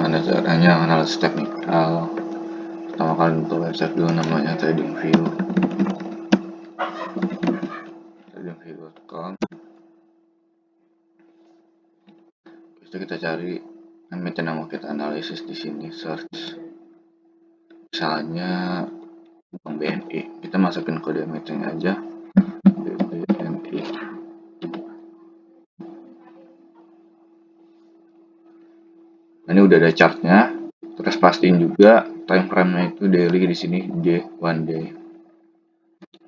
gimana caranya analisis teknikal. Pertama kali buka website dulu namanya TradingView, tradingview.com. Itu kita cari emiten yang mau kita analisis di sini, search. Misalnya Bank BNI, kita masukin kode emiten aja BNI. Ini udah ada chartnya, terus pastiin juga time frame-nya itu daily di sini one day.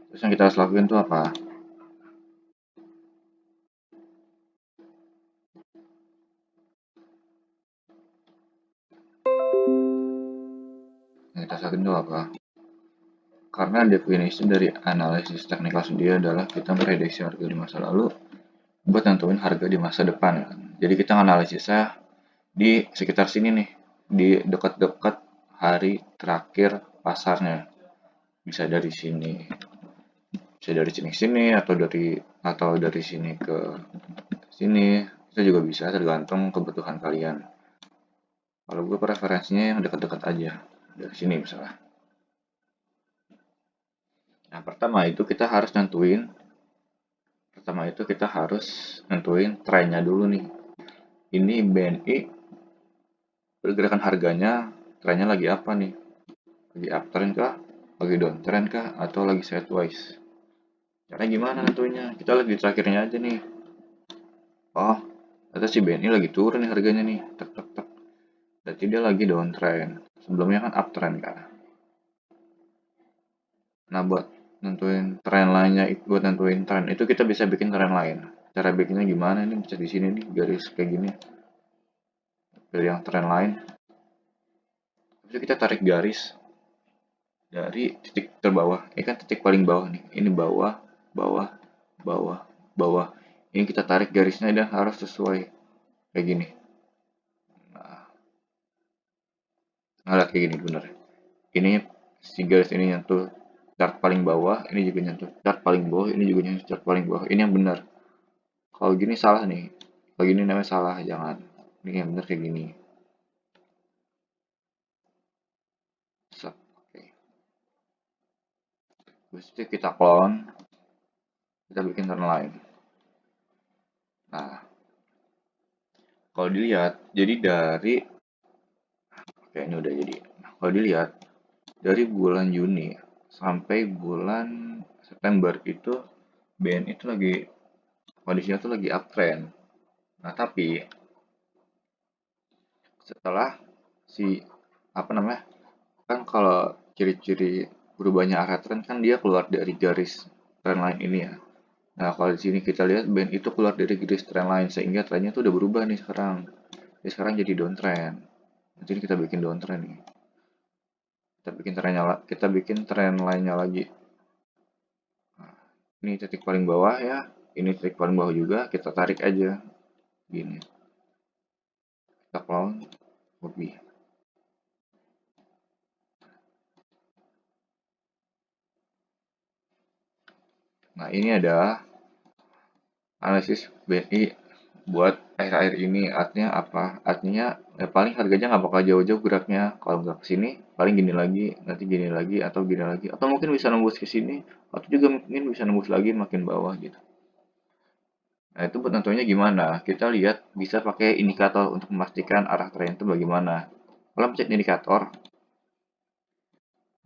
Terus yang kita harus lakuin itu apa? Yang kita lakuin itu apa? Karena definisi dari analisis teknikal sendiri adalah kita memprediksi harga di masa lalu buat nentuin harga di masa depan. Jadi kita analisisnya di sekitar sini nih, di dekat-dekat hari terakhir pasarnya. Bisa dari sini, bisa dari sini atau dari sini ke sini. Itu juga bisa, tergantung kebutuhan kalian. Kalau gue preferensinya yang dekat-dekat aja, dari sini misalnya. Nah, pertama itu kita harus nentuin trennya dulu nih. Ini BNI pergerakan harganya, trennya lagi apa nih? Lagi uptrend kah? Lagi downtrend kah? Atau lagi sideways? Caranya gimana nentuinnya? Kita lihat di terakhirnya aja nih. Oh, ternyata si BNI lagi turun nih harganya nih. Tek tek tek. Berarti dia lagi downtrend. Sebelumnya kan uptrend kan. Nah, buat nentuin tren lainnya, buat nentuin tren itu kita bisa bikin tren lain. Cara bikinnya gimana? Ini bisa di sini nih, garis kayak gini. Pilih yang tren lain. Terus kita tarik garis dari titik terbawah. Ini kan titik paling bawah nih. Ini bawah, bawah, bawah, bawah. Ini kita tarik garisnya dan harus sesuai kayak gini. Nah, kayak gini bener. Ini si garis ini nyentuh chart paling bawah, ini juga nyentuh chart paling bawah, ini juga nyentuh chart paling bawah. Ini yang benar. Kalau gini salah nih. Kalau gini namanya salah, jangan. Ini yang benar kayak gini. Oke. Terus itu kita clone, kita bikin tren lain. Nah, kalau dilihat, jadi dari, oke ini udah jadi. Nah, kalau dilihat, dari bulan Juni sampai bulan September itu BN itu lagi kondisinya tuh lagi uptrend. Nah, tapi setelah si apa namanya? Kan kalau ciri-ciri berubahnya arah tren kan dia keluar dari garis trend line ini ya. Nah, kalau di sini kita lihat band itu keluar dari garis trend line sehingga trennya tuh udah berubah nih sekarang. Jadi sekarang jadi downtrend. Jadi kita bikin downtrend nih. Kita bikin tren lainnya lagi. Nah, ini titik paling bawah ya. Ini titik paling bawah juga, kita tarik aja. Gini. Kita clone, copy. Nah, ini ada analisis BNI buat akhir-akhir ini. Artinya apa? Artinya ya paling harganya nggak bakal jauh-jauh geraknya. Kalau nggak ke sini, paling gini lagi, nanti gini lagi, atau gini lagi. Atau mungkin bisa nembus ke sini, atau juga mungkin bisa nembus lagi makin bawah gitu. Nah, itu buat tentunya gimana? Kita lihat bisa pakai indikator untuk memastikan arah tren itu bagaimana. Kalau mencet indikator,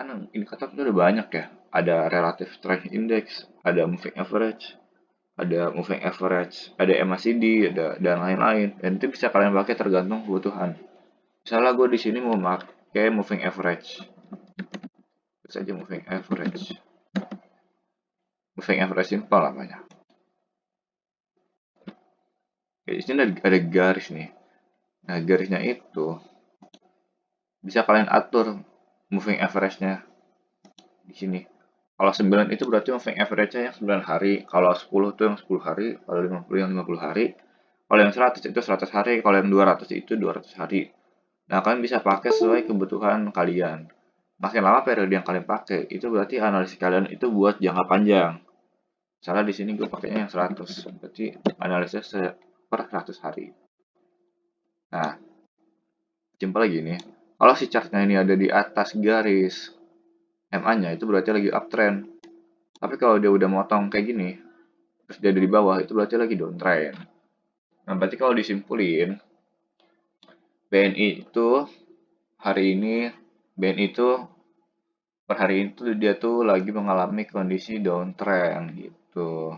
kan indikator itu udah banyak ya. Ada relative strength index, ada moving average, ada MACD, ada dan lain-lain. Dan itu bisa kalian pakai tergantung kebutuhan. Misalnya gue di sini mau pakai moving average. Terus aja moving average. Moving average simple namanya. Di sini ada garis nih. Nah, garisnya itu bisa kalian atur moving average-nya di sini. Kalau 9 itu berarti moving average-nya yang 9 hari. Kalau 10 itu yang 10 hari. Kalau 50 yang 50 hari. Kalau yang 100 itu 100 hari. Kalau yang 200 itu 200 hari. Nah, kalian bisa pakai sesuai kebutuhan kalian. Makin lama periode yang kalian pakai, itu berarti analisis kalian itu buat jangka panjang. Misalnya di sini gue pakainya yang 100, berarti analisisnya per 100 hari. Nah, Simpel lagi nih. Kalau si chartnya ini ada di atas garis MA-nya itu berarti lagi uptrend. Tapi kalau dia udah motong kayak gini, terus dia ada di bawah itu berarti lagi downtrend. Nah, berarti kalau disimpulin, BNI itu hari ini BNI itu per hari itu dia tuh lagi mengalami kondisi downtrend gitu.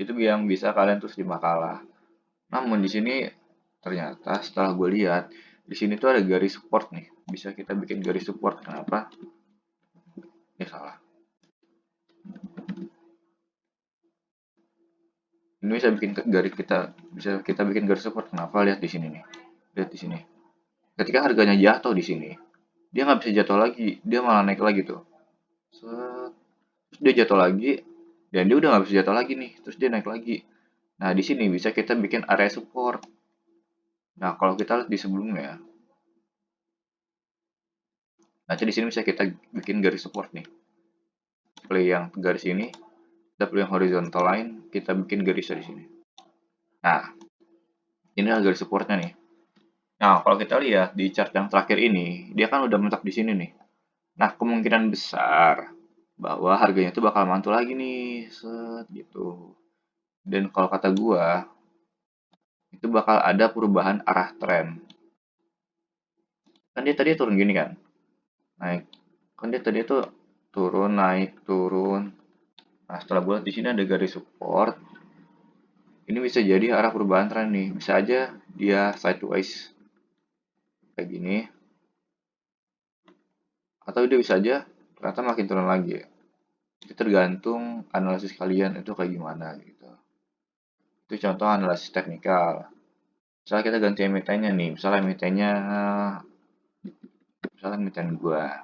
Itu yang bisa kalian tulis di makalah. Namun di sini ternyata setelah gue lihat di sini tuh ada garis support nih. Bisa kita bikin garis support. Kenapa? Ini salah. Ini bisa kita bikin garis support. Kenapa? Lihat di sini nih. Lihat di sini. Ketika harganya jatuh di sini, dia nggak bisa jatuh lagi. Dia malah naik lagi tuh. Terus dia jatuh lagi, dan dia udah nggak bisa jatuh lagi nih. Terus dia naik lagi. Nah, di sini bisa kita bikin area support. Nah, kalau kita lihat di sebelumnya, nanti di sini bisa kita bikin garis support nih. Play yang garis ini, kita pilih yang horizontal line, kita bikin garis dari sini. Nah, ini adalah garis supportnya nih. Nah, kalau kita lihat di chart yang terakhir ini, dia kan udah mentok di sini nih. Nah, kemungkinan besar bahwa harganya itu bakal mantul lagi nih, set gitu. Dan kalau kata gua, itu bakal ada perubahan arah tren. Kan dia tadi turun gini kan, naik. Kan dia tadi itu turun, naik, turun. Nah, setelah gua lihat di sini ada garis support, ini bisa jadi arah perubahan tren nih. Bisa aja dia sideways kayak gini, atau dia bisa aja ternyata makin turun lagi ya. Itu tergantung analisis kalian itu kayak gimana gitu. Itu contoh analisis teknikal. Misalnya kita ganti emitennya nih, misalnya emiten gua.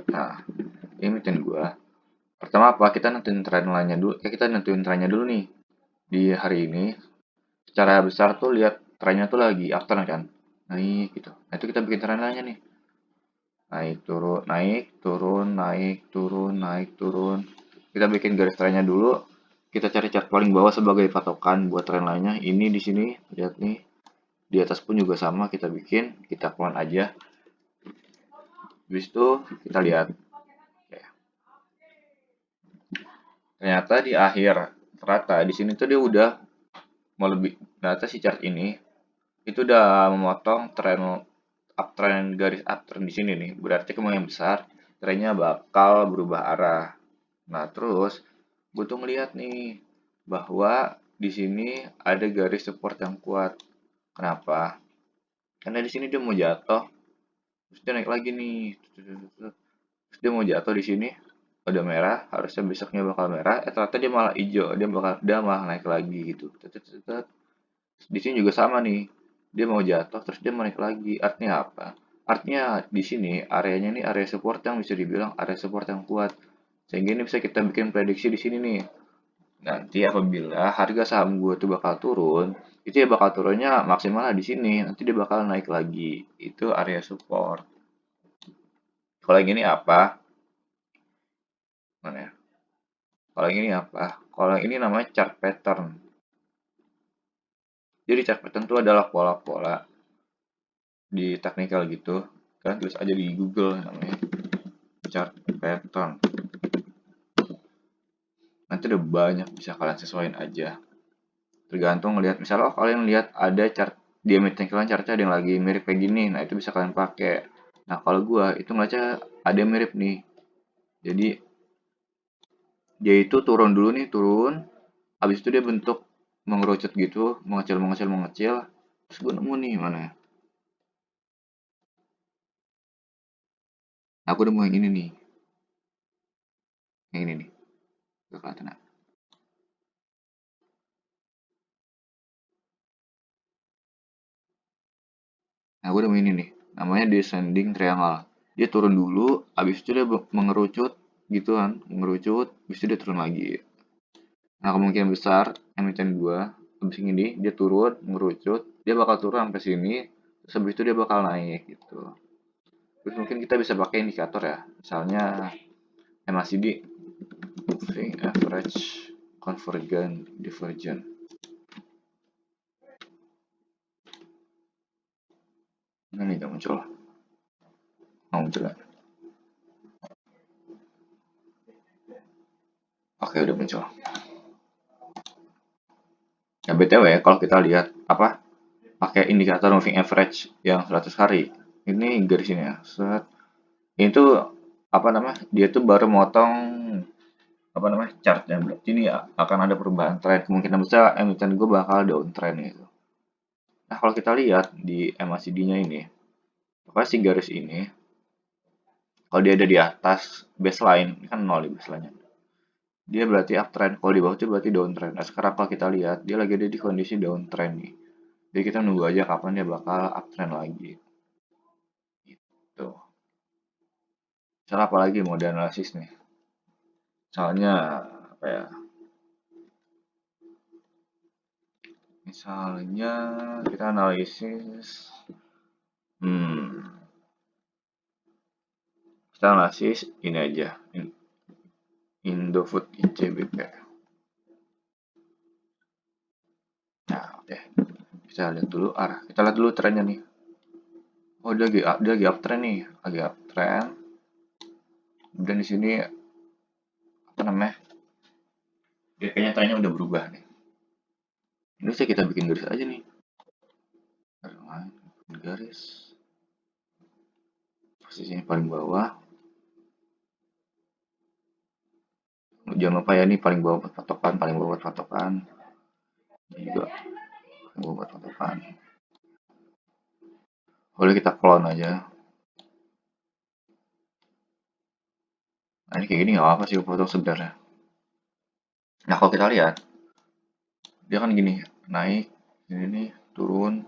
Nah, ini emiten gua. Pertama apa? Kita nentuin trend line-nya dulu. Kita nentuin trennya dulu nih. Di hari ini, secara besar tuh lihat trennya tuh lagi uptrend kan. Naik gitu. Nah, itu kita bikin trend line-nya nih. Naik, turun, naik, turun, naik, turun, naik, turun. Kita bikin garis trennya dulu. Kita cari chart paling bawah sebagai patokan buat tren lainnya. Ini di sini, lihat nih. Di atas pun juga sama, kita bikin, kita clone aja. Habis itu kita lihat. Oke. Ternyata di akhir rata di sini tuh dia udah mau lebih. Ternyata si chart ini itu udah memotong tren uptrend, garis uptrend di sini nih. Berarti kemungkinan besar trennya bakal berubah arah. Nah, terus gue tuh ngeliat nih bahwa di sini ada garis support yang kuat. Kenapa? Karena di sini dia mau jatuh, terus dia naik lagi nih. Terus dia mau jatuh di sini, udah merah, harusnya besoknya bakal merah. Ternyata dia malah hijau, dia malah naik lagi gitu. Di sini juga sama nih, dia mau jatuh, terus dia mau naik lagi. Artinya apa? Artinya di sini areanya ini area support yang bisa dibilang area support yang kuat. Sehingga ini bisa kita bikin prediksi di sini nih. Nanti apabila harga saham gue tuh bakal turun, itu ya bakal turunnya maksimal di sini. Nanti dia bakal naik lagi. Itu area support. Kalau yang ini apa? Mana ya? Kalau yang ini apa? Kalau yang ini namanya chart pattern. Jadi chart pattern itu adalah pola-pola di teknikal gitu. Kalian tulis aja di Google namanya chart pattern. Nanti udah banyak bisa kalian sesuaiin aja. Tergantung ngelihat misalnya kalian lihat ada chart di emiten kalian chartnya ada yang lagi mirip kayak gini, nah itu bisa kalian pakai. Nah kalau gua itu ngeliatnya ada yang mirip nih, jadi dia itu turun dulu nih, turun, habis itu dia bentuk mengerucut gitu, mengecil mengecil mengecil, terus gua nemu nih mana ya. Nah, aku nemu yang ini nih, yang ini nih, gak kelihatan ya. Nah, aku nemu ini nih, namanya descending triangle. Dia turun dulu, habis itu dia mengerucut gitu kan, mengerucut, habis itu dia turun lagi. Nah, kemungkinan besar emiten gua habis ini dia turun, mengerucut, dia bakal turun sampai sini, terus habis itu dia bakal naik gitu. Terus mungkin kita bisa pakai indikator ya, misalnya MACD, moving average convergent divergent. Ini nggak muncul, nggak muncul ya? Oke, udah muncul. Ya BTW kalau kita lihat apa pakai indikator moving average yang 100 hari, ini garis ini ya, set. Ini tuh apa namanya? Dia tuh baru motong apa namanya chartnya, berarti ini akan ada perubahan tren, kemungkinan besar emiten gue bakal downtrend gitu. Nah kalau kita lihat di MACD-nya ini, apa sih garis ini, kalau dia ada di atas baseline, ini kan nol di baseline-nya, dia berarti uptrend, kalau di bawah itu berarti downtrend. Nah sekarang kalau kita lihat, dia lagi ada di kondisi downtrend nih, jadi kita nunggu aja kapan dia bakal uptrend lagi gitu. Misalnya apalagi mau dianalisis nih, misalnya apa ya, misalnya kita analisis, hmm, kita analisis ini aja, Indofood ICBP. Nah, oke. Kita lihat dulu arah. Kita lihat dulu trennya nih. Oh, dia lagi uptrend nih, lagi uptrend. Dan di sini apa namanya? Dia kayaknya trennya udah berubah nih. Ini sih kita bikin garis aja nih. Garis. Posisinya paling bawah. Jangan lupa ya nih paling bawah buat patokan, paling bawah buat patokan. Ini juga paling bawah buat patokan. Boleh kita clone aja. Nah, ini kayak gini nggak apa sih foto sebenarnya. Nah, kalau kita lihat, dia kan gini, naik, ini nih, turun,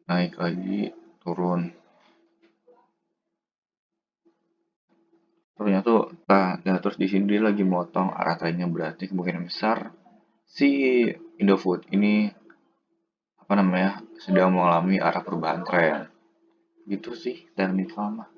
naik lagi, turun. Ternyata tuh, nah, ya, terus di sini dia lagi motong arah trennya, berarti kemungkinan besar si Indofood ini apa namanya sedang mengalami arah perubahan tren. Gitu sih teknik lama.